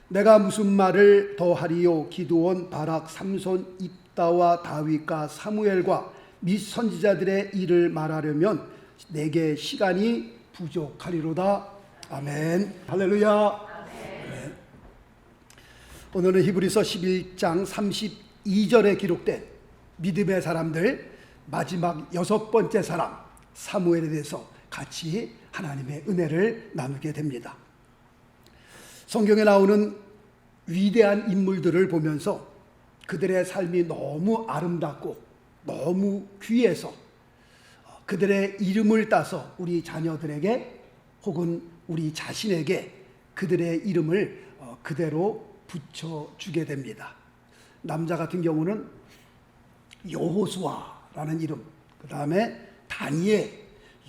내가 무슨 말을 더하리요. 기드온, 바락, 삼손, 입다와 다윗과 사무엘과 및 선지자들의 일을 말하려면 내게 시간이 부족하리로다. 아멘. 할렐루야. 아멘. 오늘은 히브리서 11장 32절에 기록된 믿음의 사람들 마지막 6번째 사람 사무엘에 대해서 같이 하나님의 은혜를 나누게 됩니다. 성경에 나오는 위대한 인물들을 보면서 그들의 삶이 너무 아름답고 너무 귀해서 그들의 이름을 따서 우리 자녀들에게 혹은 우리 자신에게 그들의 이름을 그대로 붙여주게 됩니다. 남자 같은 경우는 여호수아라는 이름, 그 다음에 다니엘,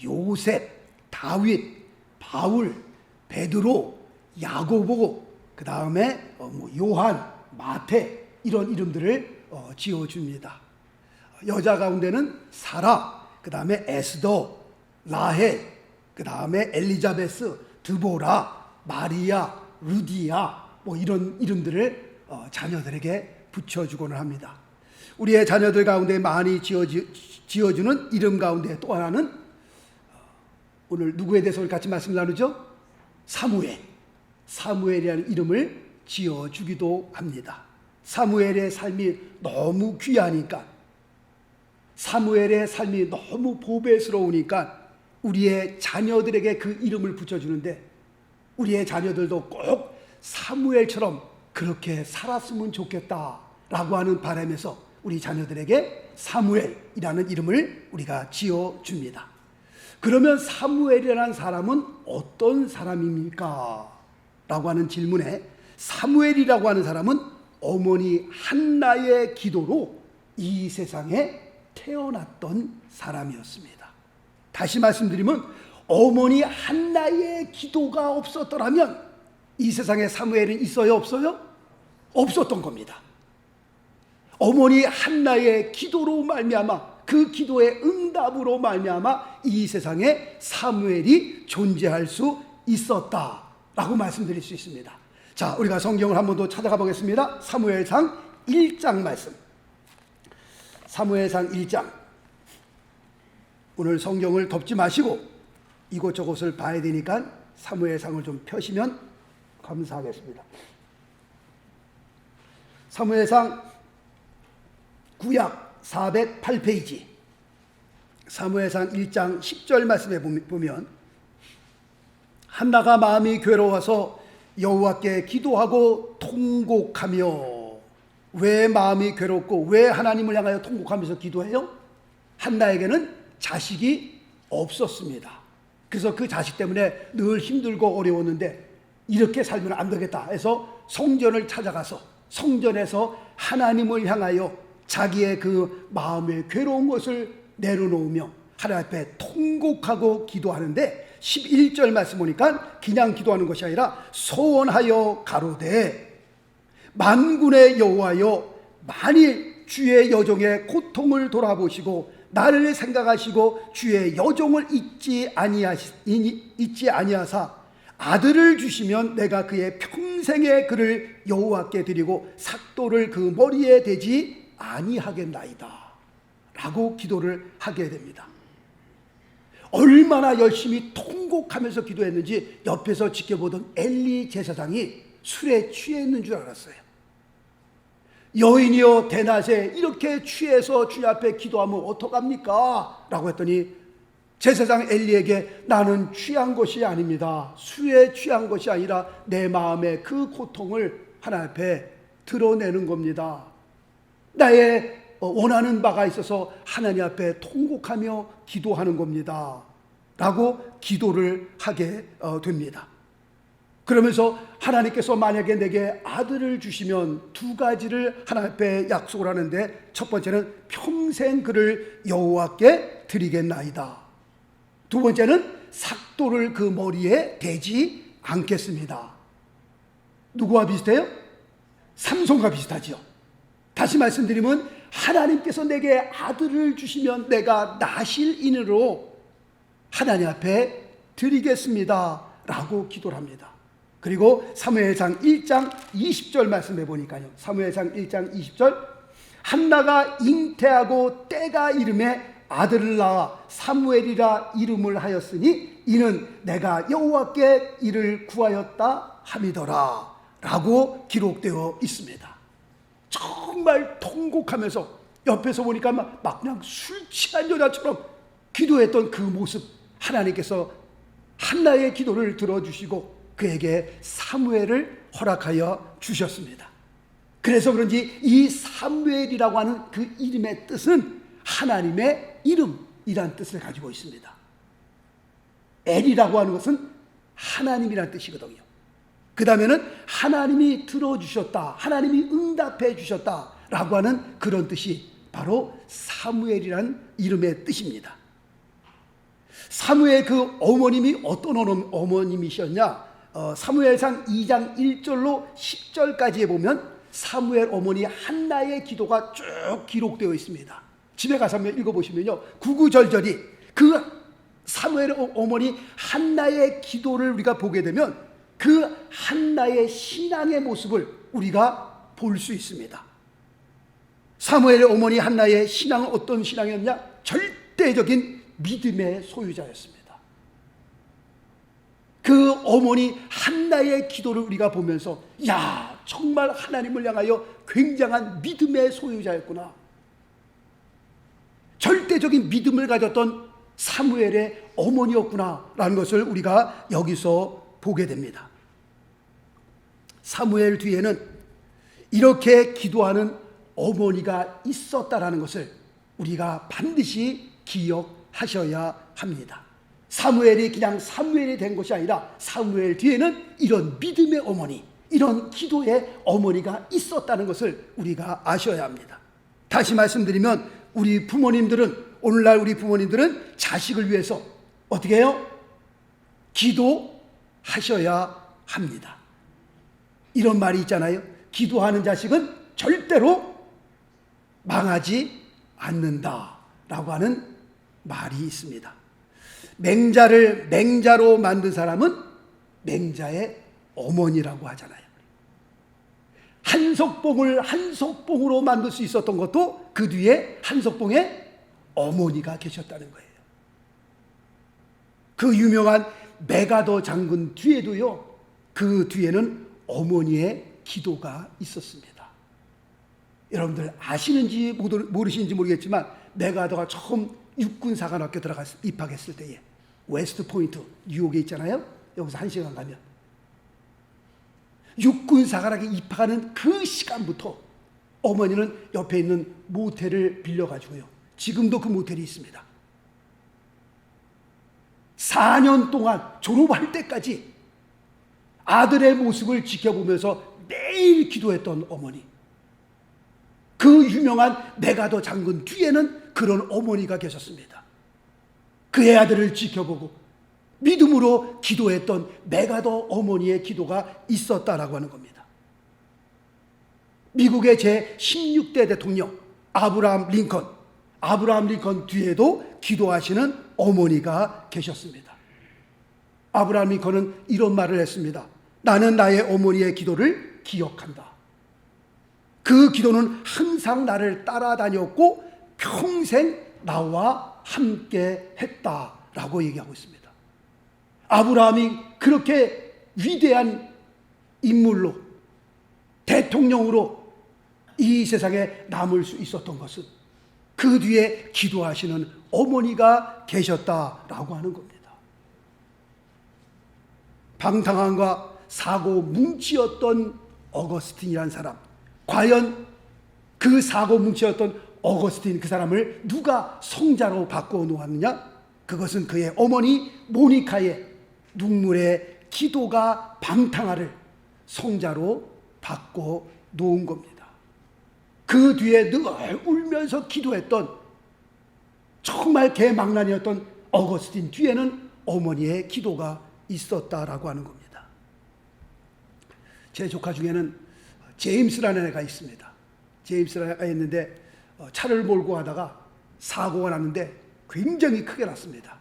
요셉, 다윗, 바울, 베드로, 야고보, 그 다음에 요한, 마태 이런 이름들을 지어줍니다. 여자 가운데는 사라, 그 다음에 에스더, 라헬, 그 다음에 엘리자베스, 드보라, 마리아, 루디아 이런 이름들을 자녀들에게 붙여주곤 합니다. 우리의 자녀들 가운데 많이 지어주는 이름 가운데 또 하나는 오늘 누구에 대해서 같이 말씀 나누죠? 사무엘이라는 이름을 지어주기도 합니다. 사무엘의 삶이 너무 귀하니까, 사무엘의 삶이 너무 보배스러우니까 우리의 자녀들에게 그 이름을 붙여주는데, 우리의 자녀들도 꼭 사무엘처럼 그렇게 살았으면 좋겠다라고 하는 바람에서 우리 자녀들에게 사무엘이라는 이름을 우리가 지어줍니다. 그러면 사무엘이라는 사람은 어떤 사람입니까? 라고 하는 질문에 사무엘이라고 하는 사람은 어머니 한나의 기도로 이 세상에 태어났던 사람이었습니다. 다시 말씀드리면 어머니 한나의 기도가 없었더라면 이 세상에 사무엘은 있어요? 없어요? 없었던 겁니다. 어머니 한나의 기도로 말미암아, 그 기도의 응답으로 말미암아 이 세상에 사무엘이 존재할 수 있었다라고 말씀드릴 수 있습니다. 자, 우리가 성경을 한 번 더 찾아가 보겠습니다. 사무엘상 1장 말씀. 사무엘상 1장. 오늘 성경을 덮지 마시고 이곳저곳을 봐야 되니까 사무엘상을 좀 펴시면 감사하겠습니다. 사무엘상 구약 408페이지 사무엘상 1장 10절 말씀에 보면 한나가 마음이 괴로워서 여호와께 기도하고 통곡하며. 왜 마음이 괴롭고 왜 하나님을 향하여 통곡하면서 기도해요? 한나에게는 자식이 없었습니다. 그래서 그 자식 때문에 늘 힘들고 어려웠는데 이렇게 살면 안 되겠다 해서 성전을 찾아가서 성전에서 하나님을 향하여 자기의 그 마음의 괴로운 것을 내려놓으며 하나님 앞에 통곡하고 기도하는데 11절 말씀 보니까 그냥 기도하는 것이 아니라 소원하여 가로되 만군의 여호와여, 만일 주의 여종의 고통을 돌아보시고 나를 생각하시고 주의 여종을 잊지 아니하사 아들을 주시면 내가 그의 평생의 그를 여호와께 드리고 삭도를 그 머리에 대지 아니하겠나이다 라고 기도를 하게 됩니다. 얼마나 열심히 통곡하면서 기도했는지 옆에서 지켜보던 엘리 제사장이 술에 취해 있는 줄 알았어요. 여인이여 대낮에 이렇게 취해서 주님 앞에 기도하면 어떡합니까? 라고 했더니 제사장 엘리에게 나는 취한 것이 아닙니다. 술에 취한 것이 아니라 내 마음의 그 고통을 하나님 앞에 드러내는 겁니다. 나의 원하는 바가 있어서 하나님 앞에 통곡하며 기도하는 겁니다 라고 기도를 하게 됩니다. 그러면서 하나님께서 만약에 내게 아들을 주시면 두 가지를 하나님 앞에 약속을 하는데, 첫 번째는 평생 그를 여호와께 드리겠나이다. 두 번째는 삭도를 그 머리에 대지 않겠습니다. 누구와 비슷해요? 삼손과 비슷하지요. 다시 말씀드리면 하나님께서 내게 아들을 주시면 내가 나실인으로 하나님 앞에 드리겠습니다 라고 기도를 합니다. 그리고 사무엘상 1장 20절 말씀해 보니까요. 사무엘상 1장 20절, 한나가 잉태하고 때가 이름에 아들을 낳아 사무엘이라 이름을 하였으니 이는 내가 여호와께 이를 구하였다 함이더라 라고 기록되어 있습니다. 정말 통곡하면서 옆에서 보니까 막 그냥 술 취한 여자처럼 기도했던 그 모습, 하나님께서 한나의 기도를 들어주시고 그에게 사무엘을 허락하여 주셨습니다. 그래서 그런지 이 사무엘이라고 하는 그 이름의 뜻은 하나님의 이름이란 뜻을 가지고 있습니다. 엘이라고 하는 것은 하나님이란 뜻이거든요. 그 다음에는 하나님이 들어주셨다, 하나님이 응답해 주셨다 라고 하는 그런 뜻이 바로 사무엘이란 이름의 뜻입니다. 사무엘 그 어머님이 어떤 어머님이셨냐? 사무엘상 2장 1절로 10절까지에 보면 사무엘 어머니 한나의 기도가 쭉 기록되어 있습니다. 집에 가서 한번 읽어보시면요, 구구절절히 그 사무엘 어머니 한나의 기도를 우리가 보게 되면 그 한나의 신앙의 모습을 우리가 볼 수 있습니다. 사무엘의 어머니 한나의 신앙은 어떤 신앙이었냐? 절대적인 믿음의 소유자였습니다. 그 어머니 한나의 기도를 우리가 보면서 야, 정말 하나님을 향하여 굉장한 믿음의 소유자였구나, 절대적인 믿음을 가졌던 사무엘의 어머니였구나 라는 것을 우리가 여기서 보게 됩니다. 사무엘 뒤에는 이렇게 기도하는 어머니가 있었다라는 것을 우리가 반드시 기억하셔야 합니다. 사무엘이 그냥 사무엘이 된 것이 아니라 사무엘 뒤에는 이런 믿음의 어머니, 이런 기도의 어머니가 있었다는 것을 우리가 아셔야 합니다. 다시 말씀드리면 우리 부모님들은, 오늘날 우리 부모님들은 자식을 위해서 어떻게 해요? 기도하셔야 합니다. 이런 말이 있잖아요. 기도하는 자식은 절대로 망하지 않는다 라고 하는 말이 있습니다. 맹자를 맹자로 만든 사람은 맹자의 어머니라고 하잖아요. 한석봉을 한석봉으로 만들 수 있었던 것도 그 뒤에 한석봉의 어머니가 계셨다는 거예요. 그 유명한 메가더 장군 뒤에도요, 그 뒤에는 어머니의 기도가 있었습니다. 여러분들 아시는지 모르시는지 모르겠지만 메가더가 처음 육군사관학교 입학했을 때에 웨스트 포인트 뉴욕에 있잖아요. 여기서 1시간 가면 육군사관학에 입학하는 그 시간부터 어머니는 옆에 있는 모텔을 빌려가지고요, 지금도 그 모텔이 있습니다. 4년 동안 졸업할 때까지 아들의 모습을 지켜보면서 매일 기도했던 어머니, 그 유명한 메가더 장군 뒤에는 그런 어머니가 계셨습니다. 그의 아들을 지켜보고 믿음으로 기도했던 메가더 어머니의 기도가 있었다라고 하는 겁니다. 미국의 제16대 대통령 아브라함 링컨 뒤에도 기도하시는 어머니가 계셨습니다. 아브라함 링컨은 이런 말을 했습니다. 나는 나의 어머니의 기도를 기억한다. 그 기도는 항상 나를 따라다녔고 평생 나와 함께 했다라고 얘기하고 있습니다. 아브라함이 그렇게 위대한 인물로, 대통령으로 이 세상에 남을 수 있었던 것은 그 뒤에 기도하시는 어머니가 계셨다라고 하는 겁니다. 방탕함과 사고 뭉치였던 어거스틴이라는 사람, 과연 그 사고 뭉치였던 어거스틴, 그 사람을 누가 성자로 바꿔 놓았느냐? 그것은 그의 어머니 모니카의 눈물의 기도가 방탕하를 성자로 바꿔 놓은 겁니다. 그 뒤에 늘 울면서 기도했던, 정말 개망난이었던 어거스틴 뒤에는 어머니의 기도가 있었다라고 하는 겁니다. 제 조카 중에는 제임스라는 애가 있습니다. 제임스라는 애가 있는데 차를 몰고 가다가 사고가 났는데 굉장히 크게 났습니다.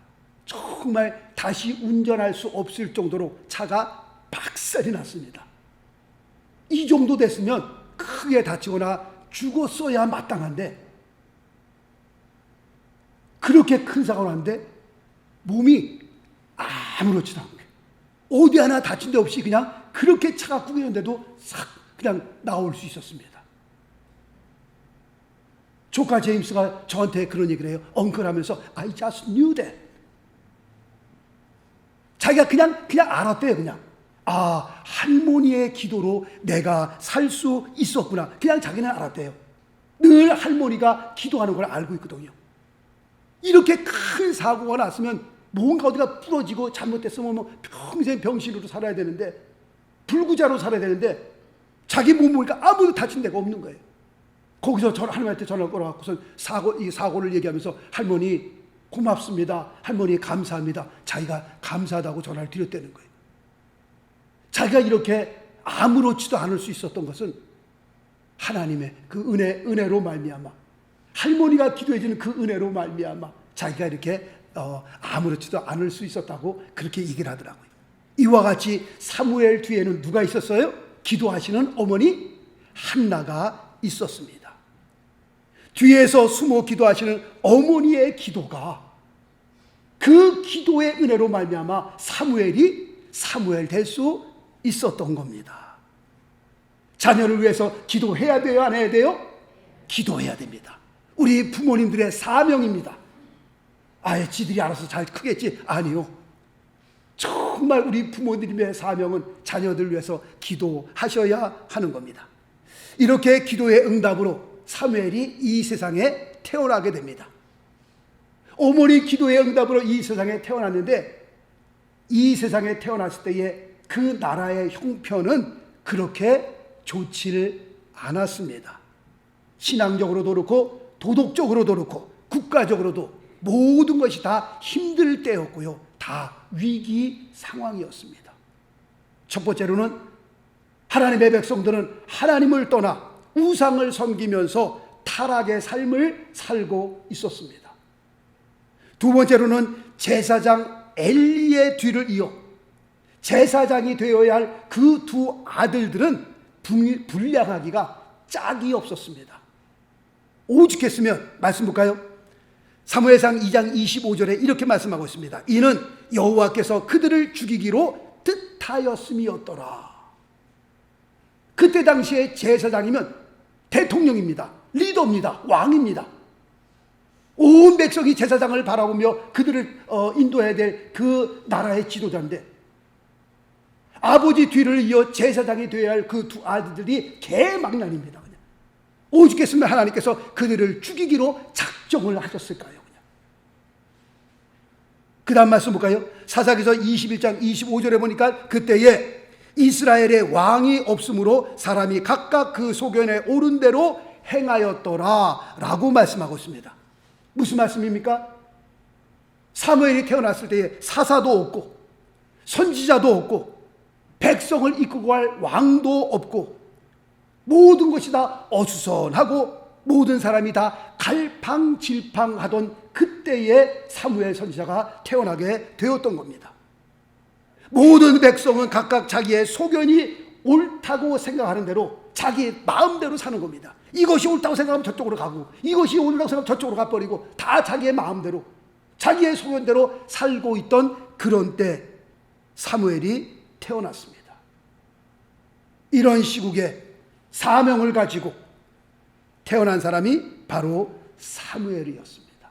정말 다시 운전할 수 없을 정도로 차가 박살이 났습니다. 이 정도 됐으면 크게 다치거나 죽었어야 마땅한데, 그렇게 큰 사고를 하는데 몸이 아무렇지도 않게 어디 하나 다친 데 없이 그냥 그렇게 차가 구겼는데도 싹 그냥 나올 수 있었습니다. 조카 제임스가 저한테 그런 얘기를 해요. 엉클 하면서 I just knew that. 자기가 그냥 알았대요. 그냥 할머니의 기도로 내가 살 수 있었구나. 그냥 자기는 알았대요. 늘 할머니가 기도하는 걸 알고 있거든요. 이렇게 큰 사고가 났으면 뭔가 어디가 부러지고 잘못됐으면 평생 병실으로 살아야 되는데, 불구자로 살아야 되는데, 자기 몸 보니까 아무도 다친 데가 없는 거예요. 거기서 할머니한테 전화를 걸어갖고서 이 사고를 얘기하면서 할머니 고맙습니다. 할머니 감사합니다. 자기가 감사하다고 전화를 드렸다는 거예요. 자기가 이렇게 아무렇지도 않을 수 있었던 것은 하나님의 그 은혜로 말미암아, 할머니가 기도해주는 그 은혜로 말미암아 자기가 이렇게 아무렇지도 않을 수 있었다고 그렇게 얘기를 하더라고요. 이와 같이 사무엘 뒤에는 누가 있었어요? 기도하시는 어머니 한나가 있었습니다. 뒤에서 숨어 기도하시는 어머니의 기도가, 그 기도의 은혜로 말미암아 사무엘이 사무엘 될 수 있었던 겁니다. 자녀를 위해서 기도해야 돼요? 안 해야 돼요? 기도해야 됩니다. 우리 부모님들의 사명입니다. 아예 지들이 알아서 잘 크겠지? 아니요. 정말 우리 부모님의 사명은 자녀들 위해서 기도하셔야 하는 겁니다. 이렇게 기도의 응답으로 사무엘이 이 세상에 태어나게 됩니다. 어머니 기도의 응답으로 이 세상에 태어났는데, 이 세상에 태어났을 때에 그 나라의 형편은 그렇게 좋지를 않았습니다. 신앙적으로도 그렇고 도덕적으로도 그렇고 국가적으로도 모든 것이 다 힘들 때였고요. 다 위기 상황이었습니다. 첫 번째로는 하나님의 백성들은 하나님을 떠나 우상을 섬기면서 타락의 삶을 살고 있었습니다. 두 번째로는 제사장 엘리의 뒤를 이어 제사장이 되어야 할 그 두 아들들은 불량하기가 짝이 없었습니다. 오죽했으면, 말씀 볼까요? 사무엘상 2장 25절에 이렇게 말씀하고 있습니다. 이는 여호와께서 그들을 죽이기로 뜻하였음이었더라. 그때 당시에 제사장이면 대통령입니다. 리더입니다. 왕입니다. 온 백성이 제사장을 바라보며 그들을 인도해야 될 그 나라의 지도자인데, 아버지 뒤를 이어 제사장이 되어야 할 그 두 아들들이 개망난입니다. 그냥 오죽했으면 하나님께서 그들을 죽이기로 작정을 하셨을까요? 그냥. 그 다음 말씀 볼까요? 사사기서 21장 25절에 보니까 그때에 이스라엘의 왕이 없으므로 사람이 각각 그 소견에 오른 대로 행하였더라 라고 말씀하고 있습니다. 무슨 말씀입니까? 사무엘이 태어났을 때에 사사도 없고 선지자도 없고 백성을 이끌고 갈 왕도 없고 모든 것이 다 어수선하고 모든 사람이 다 갈팡질팡하던 그때에 사무엘 선지자가 태어나게 되었던 겁니다. 모든 백성은 각각 자기의 소견이 옳다고 생각하는 대로 자기 마음대로 사는 겁니다. 이것이 옳다고 생각하면 저쪽으로 가고, 이것이 옳다고 생각하면 저쪽으로 가버리고, 다 자기의 마음대로 자기의 소견대로 살고 있던 그런 때 사무엘이 태어났습니다. 이런 시국에 사명을 가지고 태어난 사람이 바로 사무엘이었습니다.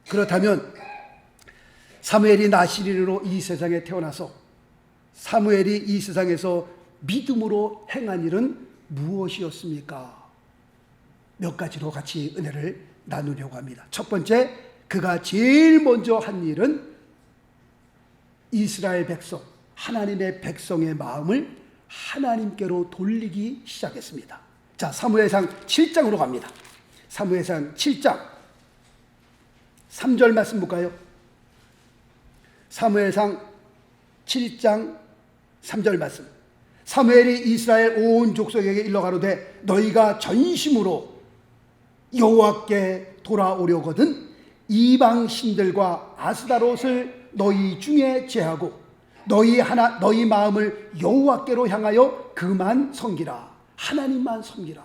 그렇다면 사무엘이 나시린으로 이 세상에 태어나서 사무엘이 이 세상에서 믿음으로 행한 일은 무엇이었습니까? 몇 가지로 같이 은혜를 나누려고 합니다. 첫 번째, 그가 제일 먼저 한 일은 이스라엘 백성, 하나님의 백성의 마음을 하나님께로 돌리기 시작했습니다. 자, 사무엘상 7장으로 갑니다. 사무엘상 7장 3절 말씀 볼까요? 사무엘상 7장 3절 말씀. 사무엘이 이스라엘 온 족속에게 일러 가로되 너희가 전심으로 여호와께 돌아오려거든 이방 신들과 아스다롯을 너희 중에 제하고 너희 마음을 여호와께로 향하여 그만 섬기라. 하나님만 섬기라.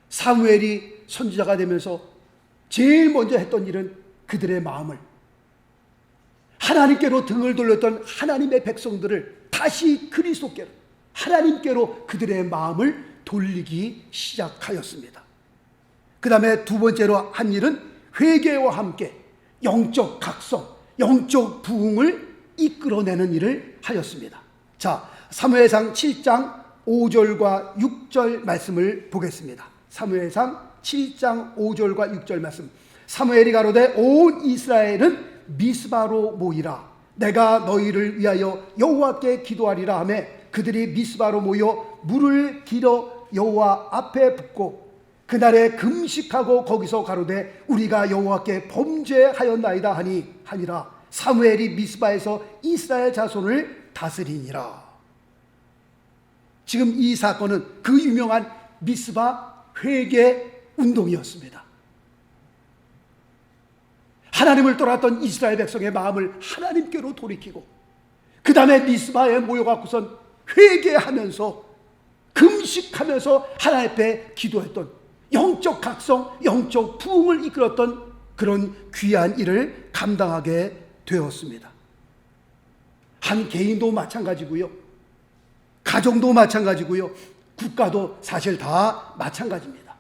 사무엘이 선지자가 되면서 제일 먼저 했던 일은 그들의 마음을, 하나님께로 등을 돌렸던 하나님의 백성들을 다시 그리스도께로, 하나님께로 그들의 마음을 돌리기 시작하였습니다. 그 다음에 두 번째로 한 일은 회개와 함께 영적 각성, 영적 부흥을 이끌어내는 일을 하였습니다. 자, 사무엘상 7장 5절과 6절 말씀을 보겠습니다. 사무엘상 7장 5절과 6절 말씀. 사무엘이 가로되 온 이스라엘은 미스바로 모이라. 내가 너희를 위하여 여호와께 기도하리라 하며 그들이 미스바로 모여 물을 길어 여호와 앞에 붓고 그날에 금식하고 거기서 가로되 우리가 여호와께 범죄하였나이다 하니라. 사무엘이 미스바에서 이스라엘 자손을 다스리니라. 지금 이 사건은 그 유명한 미스바 회개 운동이었습니다. 하나님을 떠났던 이스라엘 백성의 마음을 하나님께로 돌이키고 그 다음에 미스바에 모여갖고선 회개하면서 금식하면서 하나님 앞에 기도했던 영적 각성, 영적 부흥을 이끌었던 그런 귀한 일을 감당하게 되었습니다. 한 개인도 마찬가지고요, 가정도 마찬가지고요, 국가도 사실 다 마찬가지입니다.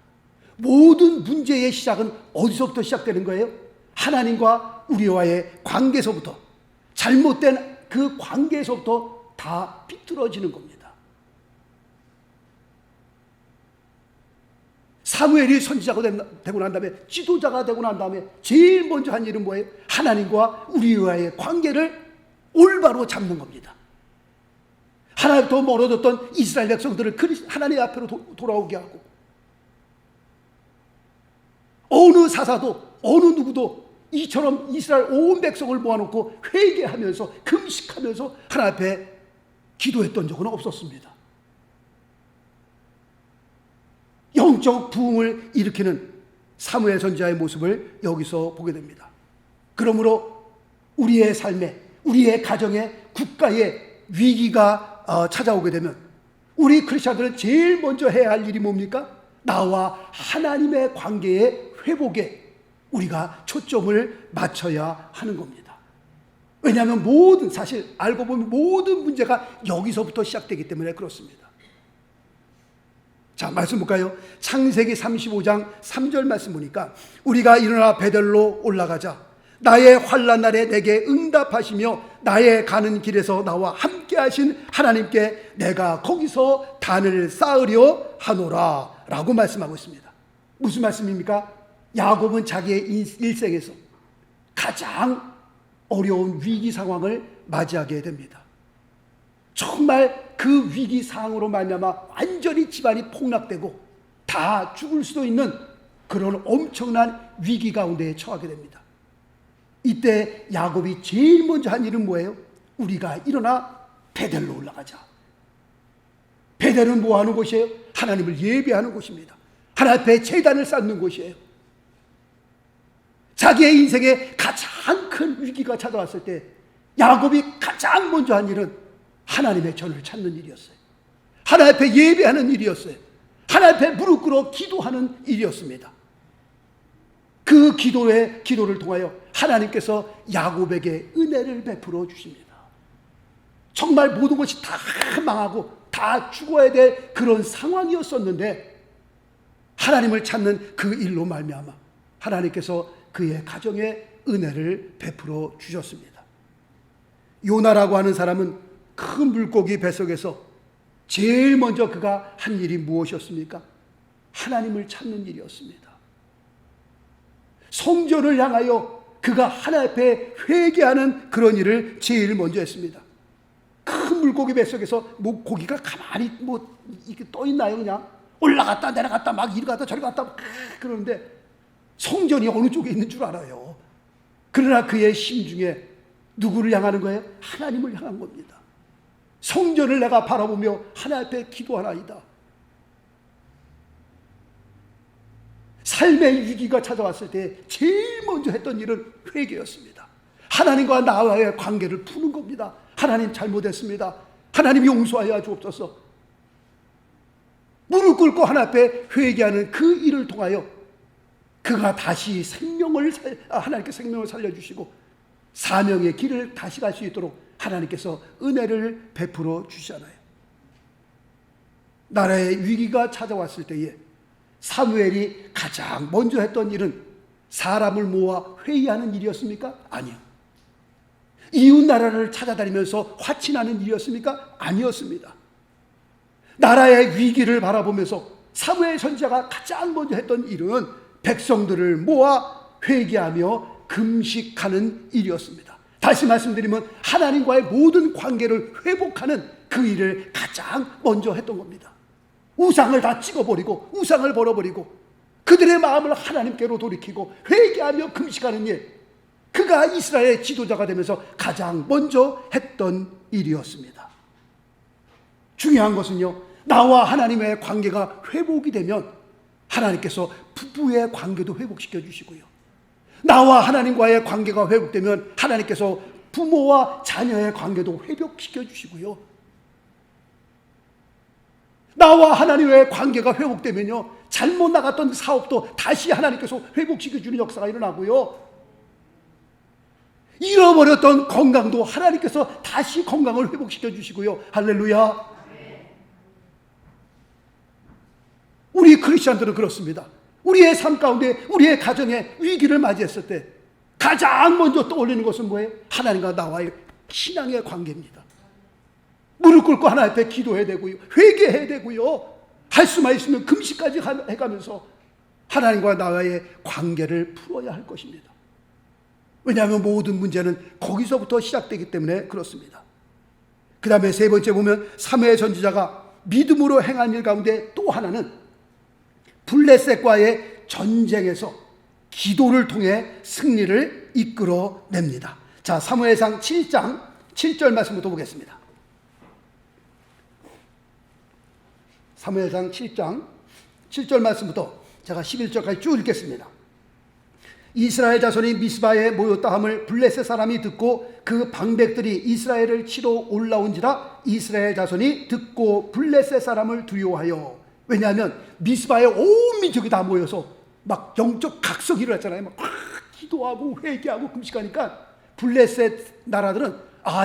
모든 문제의 시작은 어디서부터 시작되는 거예요? 하나님과 우리와의 관계에서부터, 잘못된 그 관계에서부터 다 비뚤어지는 겁니다. 사무엘이 선지자가 되고 난 다음에, 지도자가 되고 난 다음에 제일 먼저 한 일은 뭐예요? 하나님과 우리와의 관계를 올바로 잡는 겁니다. 하나님부터 멀어졌던 이스라엘 백성들을 하나님 앞으로 돌아오게 하고, 어느 사사도 어느 누구도 이처럼 이스라엘 온 백성을 모아놓고 회개하면서 금식하면서 하나님 앞에 기도했던 적은 없었습니다. 영적 부흥을 일으키는 사무엘 선지자의 모습을 여기서 보게 됩니다. 그러므로 우리의 삶에, 우리의 가정에, 국가에 위기가 찾아오게 되면 우리 크리스천들은 제일 먼저 해야 할 일이 뭡니까? 나와 하나님의 관계의 회복에 우리가 초점을 맞춰야 하는 겁니다. 왜냐하면 사실 알고 보면 모든 문제가 여기서부터 시작되기 때문에 그렇습니다. 자, 말씀 볼까요? 창세기 35장 3절 말씀 보니까 우리가 일어나 베델로 올라가자. 나의 환난 날에 내게 응답하시며 나의 가는 길에서 나와 함께 하신 하나님께 내가 거기서 단을 쌓으려 하노라 라고 말씀하고 있습니다. 무슨 말씀입니까? 야곱은 자기의 일생에서 가장 어려운 위기 상황을 맞이하게 됩니다. 정말 그 위기 상황으로 말미암아 완전히 집안이 폭락되고 다 죽을 수도 있는 그런 엄청난 위기 가운데에 처하게 됩니다. 이때 야곱이 제일 먼저 한 일은 뭐예요? 우리가 일어나 베델로 올라가자. 베델은 뭐 하는 곳이에요? 하나님을 예배하는 곳입니다. 하나님 앞에 제단을 쌓는 곳이에요. 자기의 인생에 가장 큰 위기가 찾아왔을 때 야곱이 가장 먼저 한 일은 하나님의 전을 찾는 일이었어요. 하나님 앞에 예배하는 일이었어요. 하나님 앞에 무릎 꿇어 기도하는 일이었습니다. 그 기도를 통하여 하나님께서 야곱에게 은혜를 베풀어 주십니다. 정말 모든 것이 다 망하고 다 죽어야 될 그런 상황이었었는데 하나님을 찾는 그 일로 말미암아 하나님께서 그의 가정에 은혜를 베풀어 주셨습니다. 요나라고 하는 사람은 큰 물고기 뱃속에서 제일 먼저 그가 한 일이 무엇이었습니까? 하나님을 찾는 일이었습니다. 성전을 향하여 그가 하나님 앞에 회개하는 그런 일을 제일 먼저 했습니다. 큰 물고기 뱃속에서 고기가 가만히 이렇게 떠 있나요? 그냥 올라갔다 내려갔다 막 이리 갔다 저리 갔다 그러는데 성전이 어느 쪽에 있는 줄 알아요. 그러나 그의 심중에 누구를 향하는 거예요? 하나님을 향한 겁니다. 성전을 내가 바라보며 하나님 앞에 기도하나이다. 삶의 위기가 찾아왔을 때 제일 먼저 했던 일은 회개였습니다. 하나님과 나와의 관계를 푸는 겁니다. 하나님 잘못했습니다. 하나님 용서하여 주옵소서. 무릎 꿇고 하나님 앞에 회개하는 그 일을 통하여 그가 다시 하나님께 생명을 살려주시고 사명의 길을 다시 갈 수 있도록 하나님께서 은혜를 베풀어 주시잖아요. 나라의 위기가 찾아왔을 때에 사무엘이 가장 먼저 했던 일은 사람을 모아 회의하는 일이었습니까? 아니요. 이웃 나라를 찾아다니면서 화친하는 일이었습니까? 아니었습니다. 나라의 위기를 바라보면서 사무엘 선지자가 가장 먼저 했던 일은 백성들을 모아 회개하며 금식하는 일이었습니다. 다시 말씀드리면 하나님과의 모든 관계를 회복하는 그 일을 가장 먼저 했던 겁니다. 우상을 다 찍어버리고 우상을 버려버리고 그들의 마음을 하나님께로 돌이키고 회개하며 금식하는 일, 그가 이스라엘의 지도자가 되면서 가장 먼저 했던 일이었습니다. 중요한 것은요, 나와 하나님의 관계가 회복이 되면 하나님께서 부부의 관계도 회복시켜 주시고요, 나와 하나님과의 관계가 회복되면 하나님께서 부모와 자녀의 관계도 회복시켜 주시고요, 나와 하나님의 관계가 회복되면요, 잘못 나갔던 사업도 다시 하나님께서 회복시켜 주는 역사가 일어나고요, 잃어버렸던 건강도 하나님께서 다시 건강을 회복시켜 주시고요. 할렐루야. 우리 크리스천들은 그렇습니다. 우리의 삶 가운데 우리의 가정에 위기를 맞이했을 때 가장 먼저 떠올리는 것은 뭐예요? 하나님과 나와의 신앙의 관계입니다. 무릎 꿇고 하나님 앞에 기도해야 되고요, 회개해야 되고요, 할 수만 있으면 금식까지 해가면서 하나님과 나와의 관계를 풀어야 할 것입니다. 왜냐하면 모든 문제는 거기서부터 시작되기 때문에 그렇습니다. 그 다음에 세 번째 보면 사무엘 선지자가 믿음으로 행한 일 가운데 또 하나는 블레셋과의 전쟁에서 기도를 통해 승리를 이끌어냅니다. 자, 사무엘상 7장 7절 말씀부터 보겠습니다. 사무엘상 7장 7절 말씀부터 제가 11절까지 쭉 읽겠습니다. 이스라엘 자손이 미스바에 모였다 함을 블레셋 사람이 듣고 그 방백들이 이스라엘을 치러 올라온지라 이스라엘 자손이 듣고 블레셋 사람을 두려워하여, 왜냐하면 미스바에 온 민족이 다 모여서 막 영적 각성이 일어났잖아요. 막 기도하고 회개하고 금식하니까 블레셋 나라들은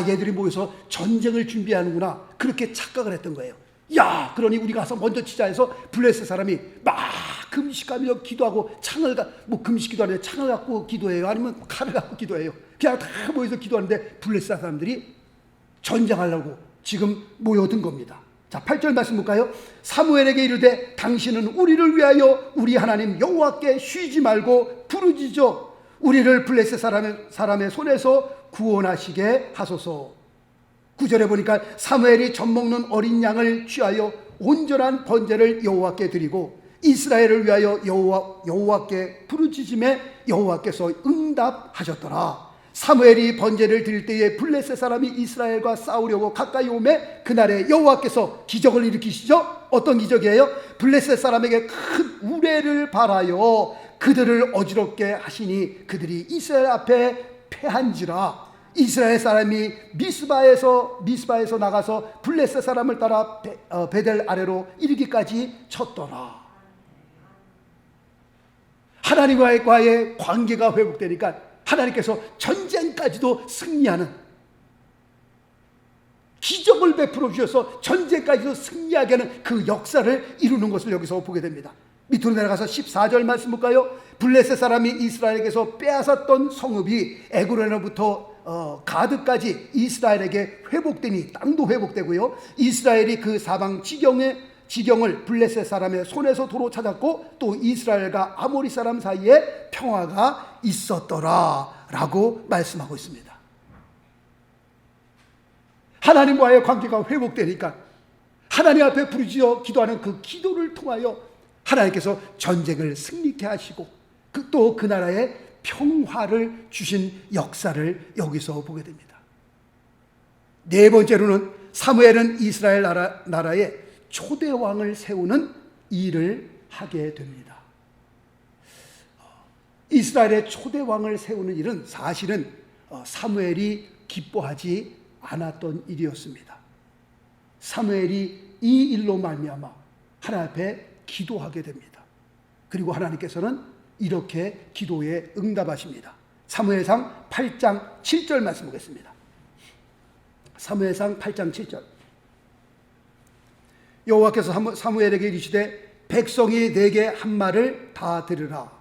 얘들이 모여서 전쟁을 준비하는구나, 그렇게 착각을 했던 거예요. 야, 그러니 우리 가서 먼저 치자 해서 블레셋 사람이 막 금식하며 기도하고 금식 기도하는데 창을 갖고 기도해요, 아니면 칼을 갖고 기도해요. 그냥 다 모여서 기도하는데 블레셋 사람들이 전쟁하려고 지금 모여든 겁니다. 자, 8절 말씀 볼까요? 사무엘에게 이르되 당신은 우리를 위하여 우리 하나님 여호와께 쉬지 말고 부르짖어 우리를 블레셋 사람의 손에서 구원하시게 하소서. 9절에 보니까 사무엘이 젖먹는 어린 양을 취하여 온전한 번제를 여호와께 드리고 이스라엘을 위하여 여호와께 부르짖음에 여호와께서 응답하셨더라. 사무엘이 번제를 드릴 때에 블레셋 사람이 이스라엘과 싸우려고 가까이 오매 그날에 여호와께서 기적을 일으키시죠. 어떤 기적이에요? 블레셋 사람에게 큰 우레를 발하여 그들을 어지럽게 하시니 그들이 이스라엘 앞에 패한지라. 이스라엘 사람이 미스바에서 나가서 블레셋 사람을 따라 베델 아래로 이르기까지 쳤더라. 하나님과의 관계가 회복되니까 하나님께서 전쟁까지도 승리하는, 기적을 베풀어 주셔서 전쟁까지도 승리하게 하는 그 역사를 이루는 것을 여기서 보게 됩니다. 밑으로 내려가서 14절 말씀 볼까요? 블레셋 사람이 이스라엘에게서 빼앗았던 성읍이 에그론으로부터 가드까지 이스라엘에게 회복되니 땅도 회복되고요, 이스라엘이 그 사방 지경을 블레셋 사람의 손에서 도로 찾았고 또 이스라엘과 아모리 사람 사이에 평화가 있었더라 라고 말씀하고 있습니다. 하나님과의 관계가 회복되니까 하나님 앞에 부르짖어 기도하는 그 기도를 통하여 하나님께서 전쟁을 승리케 하시고 또 그 나라에 평화를 주신 역사를 여기서 보게 됩니다. 네 번째로는 사무엘은 이스라엘 나라에 초대왕을 세우는 일을 하게 됩니다. 이스라엘의 초대왕을 세우는 일은 사실은 사무엘이 기뻐하지 않았던 일이었습니다. 사무엘이 이 일로 말미암아 하나님 앞에 기도하게 됩니다. 그리고 하나님께서는 이렇게 기도에 응답하십니다. 사무엘상 8장 7절 말씀 보겠습니다. 사무엘상 8장 7절. 여호와께서 사무엘에게 이르시되 백성이 내게 한 말을 다 들으라.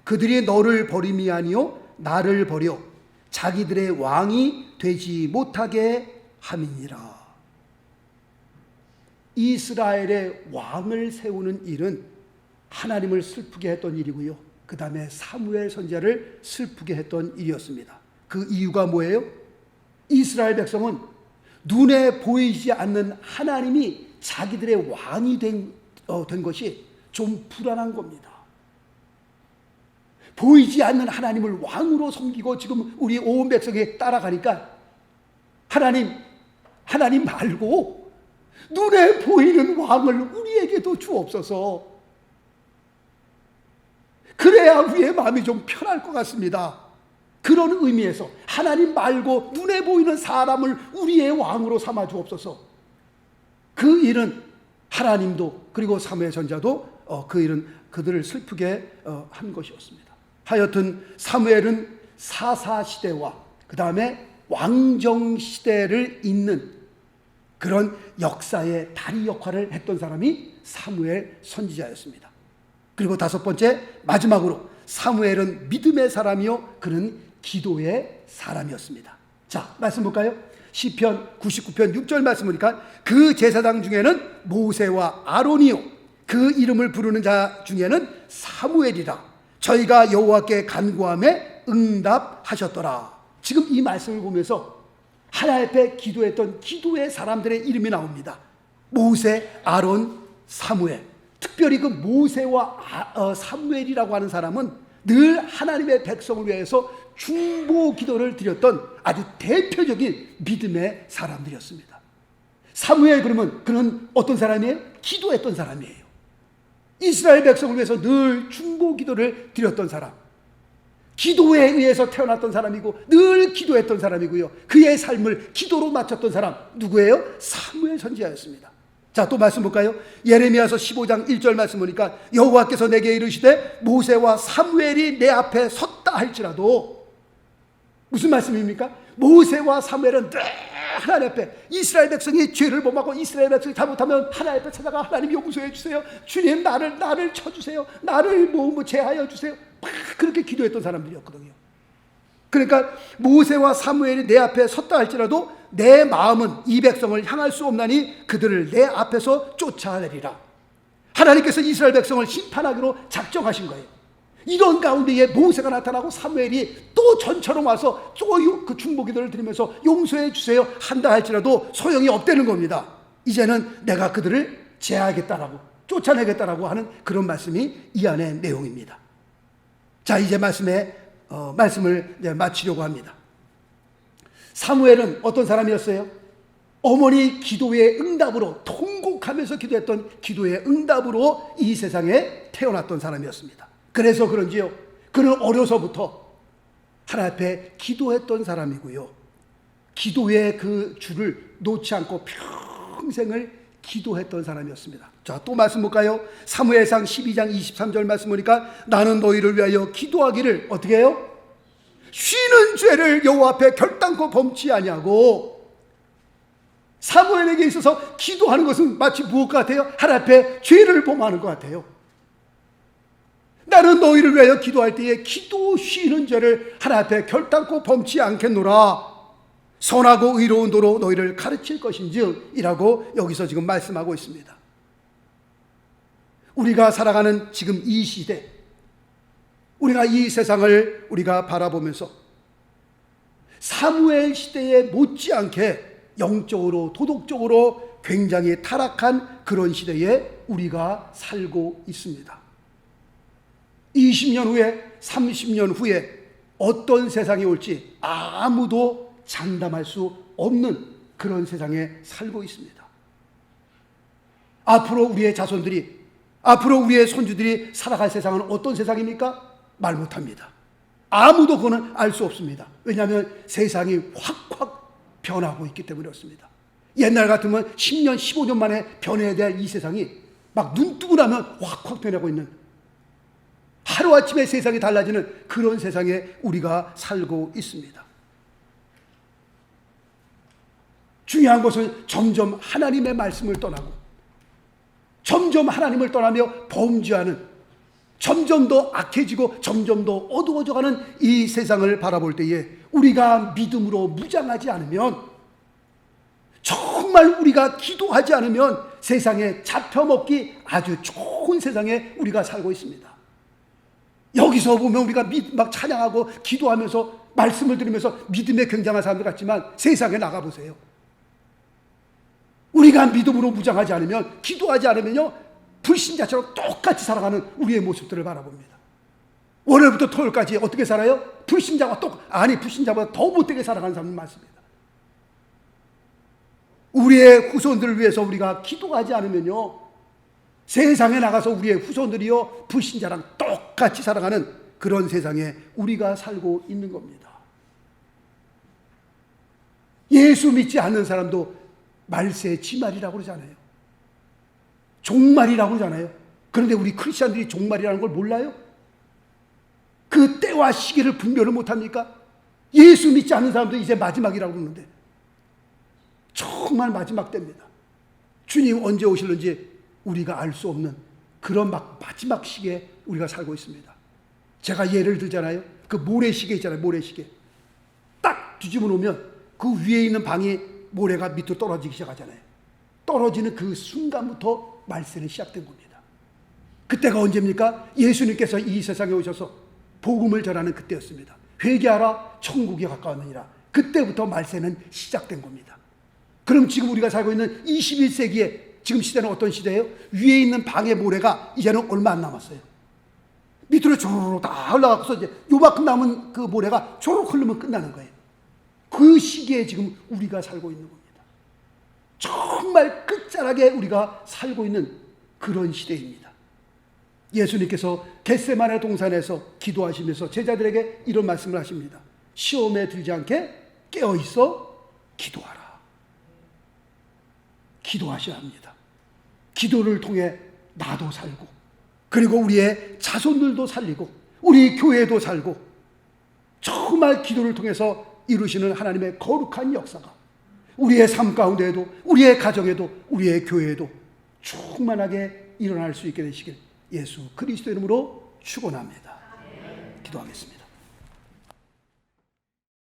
그들이 너를 버림이 아니요 나를 버려 자기들의 왕이 되지 못하게 함이니라. 이스라엘의 왕을 세우는 일은 하나님을 슬프게 했던 일이고요, 그 다음에 사무엘 선지자를 슬프게 했던 일이었습니다. 그 이유가 뭐예요? 이스라엘 백성은 눈에 보이지 않는 하나님이 자기들의 왕이 된 것이 좀 불안한 겁니다. 보이지 않는 하나님을 왕으로 섬기고 지금 우리 온 백성이 따라가니까 하나님 말고 눈에 보이는 왕을 우리에게도 주옵소서. 그래야 우리의 마음이 좀 편할 것 같습니다. 그런 의미에서 하나님 말고 눈에 보이는 사람을 우리의 왕으로 삼아 주옵소서. 그 일은 하나님도 그리고 사무엘 선지자도 그 일은 그들을 슬프게 한 것이었습니다. 하여튼 사무엘은 사사시대와 그 다음에 왕정시대를 잇는 그런 역사의 다리 역할을 했던 사람이 사무엘 선지자였습니다. 그리고 다섯 번째, 마지막으로 사무엘은 믿음의 사람이요 그는 기도의 사람이었습니다. 자, 말씀 볼까요? 시편 99편 6절 말씀 보니까 그 제사장 중에는 모세와 아론이요 그 이름을 부르는 자 중에는 사무엘이라 저희가 여호와께 간구함에 응답하셨더라. 지금 이 말씀을 보면서 하나님 앞에 기도했던 기도의 사람들의 이름이 나옵니다. 모세, 아론, 사무엘. 특별히 그 모세와 사무엘이라고 하는 사람은 늘 하나님의 백성을 위해서 중보 기도를 드렸던 아주 대표적인 믿음의 사람들이었습니다. 사무엘 그러면 그는 어떤 사람이에요? 기도했던 사람이에요. 이스라엘 백성을 위해서 늘 중보 기도를 드렸던 사람, 기도에 의해서 태어났던 사람이고 늘 기도했던 사람이고요, 그의 삶을 기도로 마쳤던 사람 누구예요? 사무엘 선지자였습니다. 자, 또 말씀 볼까요? 예레미야서 15장 1절 말씀 보니까 여호와께서 내게 이르시되 모세와 사무엘이 내 앞에 섰다 할지라도, 무슨 말씀입니까? 모세와 사무엘은 늘 하나님 앞에 이스라엘 백성이 죄를 범하고 이스라엘 백성이 잘못하면 하나님 앞에 찾아가 하나님 용서해 주세요, 주님 나를 쳐주세요, 나를 제하여 주세요, 막 그렇게 기도했던 사람들이었거든요. 그러니까 모세와 사무엘이 내 앞에 섰다 할지라도 내 마음은 이 백성을 향할 수 없나니 그들을 내 앞에서 쫓아내리라. 하나님께서 이스라엘 백성을 심판하기로 작정하신 거예요. 이런 가운데에 모세가 나타나고 사무엘이 또 전처럼 와서 또 그 중보기도를 드리면서 용서해 주세요 한다 할지라도 소용이 없다는 겁니다. 이제는 내가 그들을 제하겠다라고, 쫓아내겠다라고 하는 그런 말씀이 이 안의 내용입니다. 자, 이제 말씀을 이제 마치려고 합니다. 사무엘은 어떤 사람이었어요? 어머니 기도의 응답으로, 통곡하면서 기도했던 기도의 응답으로 이 세상에 태어났던 사람이었습니다. 그래서 그런지요, 그는 어려서부터 하나님 앞에 기도했던 사람이고요, 기도의 그 줄을 놓지 않고 평생을 기도했던 사람이었습니다. 자, 또 말씀 볼까요? 사무엘상 12장 23절 말씀 보니까 나는 너희를 위하여 기도하기를 어떻게 해요? 쉬는 죄를 여호와 앞에 결단코 범치 아니하고. 사무엘에게 있어서 기도하는 것은 마치 무엇 같아요? 하나님 앞에 죄를 범하는 것 같아요. 나는 너희를 위하여 기도할 때에 기도 쉬는 죄를 하나님 앞에 결단코 범치 않겠노라. 선하고 의로운 도로 너희를 가르칠 것인즉 이라고 여기서 지금 말씀하고 있습니다. 우리가 살아가는 지금 이 시대, 우리가 이 세상을 우리가 바라보면서 사무엘 시대에 못지않게 영적으로 도덕적으로 굉장히 타락한 그런 시대에 우리가 살고 있습니다. 20년 후에 30년 후에 어떤 세상이 올지 아무도 장담할 수 없는 그런 세상에 살고 있습니다. 앞으로 우리의 자손들이, 앞으로 우리의 손주들이 살아갈 세상은 어떤 세상입니까? 말 못합니다. 아무도 그거는 알 수 없습니다. 왜냐하면 세상이 확확 변하고 있기 때문에 그렇습니다. 옛날 같으면 10년, 15년 만에 변해야 될 이 세상이 막 눈 뜨고 나면 확확 변하고 있는, 하루아침에 세상이 달라지는 그런 세상에 우리가 살고 있습니다. 중요한 것은 점점 하나님의 말씀을 떠나고 점점 하나님을 떠나며 범죄하는, 점점 더 악해지고 점점 더 어두워져가는 이 세상을 바라볼 때에 우리가 믿음으로 무장하지 않으면, 정말 우리가 기도하지 않으면 세상에 잡혀먹기 아주 좋은 세상에 우리가 살고 있습니다. 여기서 보면 우리가 막 찬양하고 기도하면서 말씀을 들으면서 믿음에 굉장한 사람들 같지만 세상에 나가보세요. 우리가 믿음으로 무장하지 않으면, 기도하지 않으면요, 불신자처럼 똑같이 살아가는 우리의 모습들을 바라봅니다. 월요일부터 토요일까지 어떻게 살아요? 불신자보다 더 못되게 살아가는 사람이 많습니다. 우리의 후손들을 위해서 우리가 기도하지 않으면요, 세상에 나가서 우리의 후손들이요 불신자랑 똑같이 살아가는 그런 세상에 우리가 살고 있는 겁니다. 예수 믿지 않는 사람도 말세 지말이라고 그러잖아요. 종말이라고 그러잖아요. 그런데 우리 크리스찬들이 종말이라는 걸 몰라요? 그 때와 시기를 분별을 못합니까? 예수 믿지 않는 사람도 이제 마지막이라고 그러는데 정말 마지막 때입니다. 주님 언제 오실는지 우리가 알 수 없는 그런 마지막 시기에 우리가 살고 있습니다. 제가 예를 들잖아요. 그 모래시계 있잖아요. 모래시계 딱 뒤집어 놓으면 그 위에 있는 방이 모래가 밑으로 떨어지기 시작하잖아요. 떨어지는 그 순간부터 말세는 시작된 겁니다. 그때가 언제입니까? 예수님께서 이 세상에 오셔서 복음을 전하는 그때였습니다. 회개하라 천국이 가까웠느니라. 그때부터 말세는 시작된 겁니다. 그럼 지금 우리가 살고 있는 21세기에 지금 시대는 어떤 시대예요? 위에 있는 방의 모래가 이제는 얼마 안 남았어요. 밑으로 조르르 다 올라가서 이제 요만큼 남은 그 모래가 조르륵 흐르면 끝나는 거예요. 그 시기에 지금 우리가 살고 있는 겁니다. 정말 끝자락에 우리가 살고 있는 그런 시대입니다. 예수님께서 겟세마네 동산에서 기도하시면서 제자들에게 이런 말씀을 하십니다. 시험에 들지 않게 깨어있어 기도하라. 기도하셔야 합니다. 기도를 통해 나도 살고, 그리고 우리의 자손들도 살리고, 우리 교회도 살고, 정말 기도를 통해서 이루시는 하나님의 거룩한 역사가 우리의 삶 가운데에도, 우리의 가정에도, 우리의 교회에도 충만하게 일어날 수 있게 되시길 예수 그리스도 이름으로 축원합니다. 기도하겠습니다.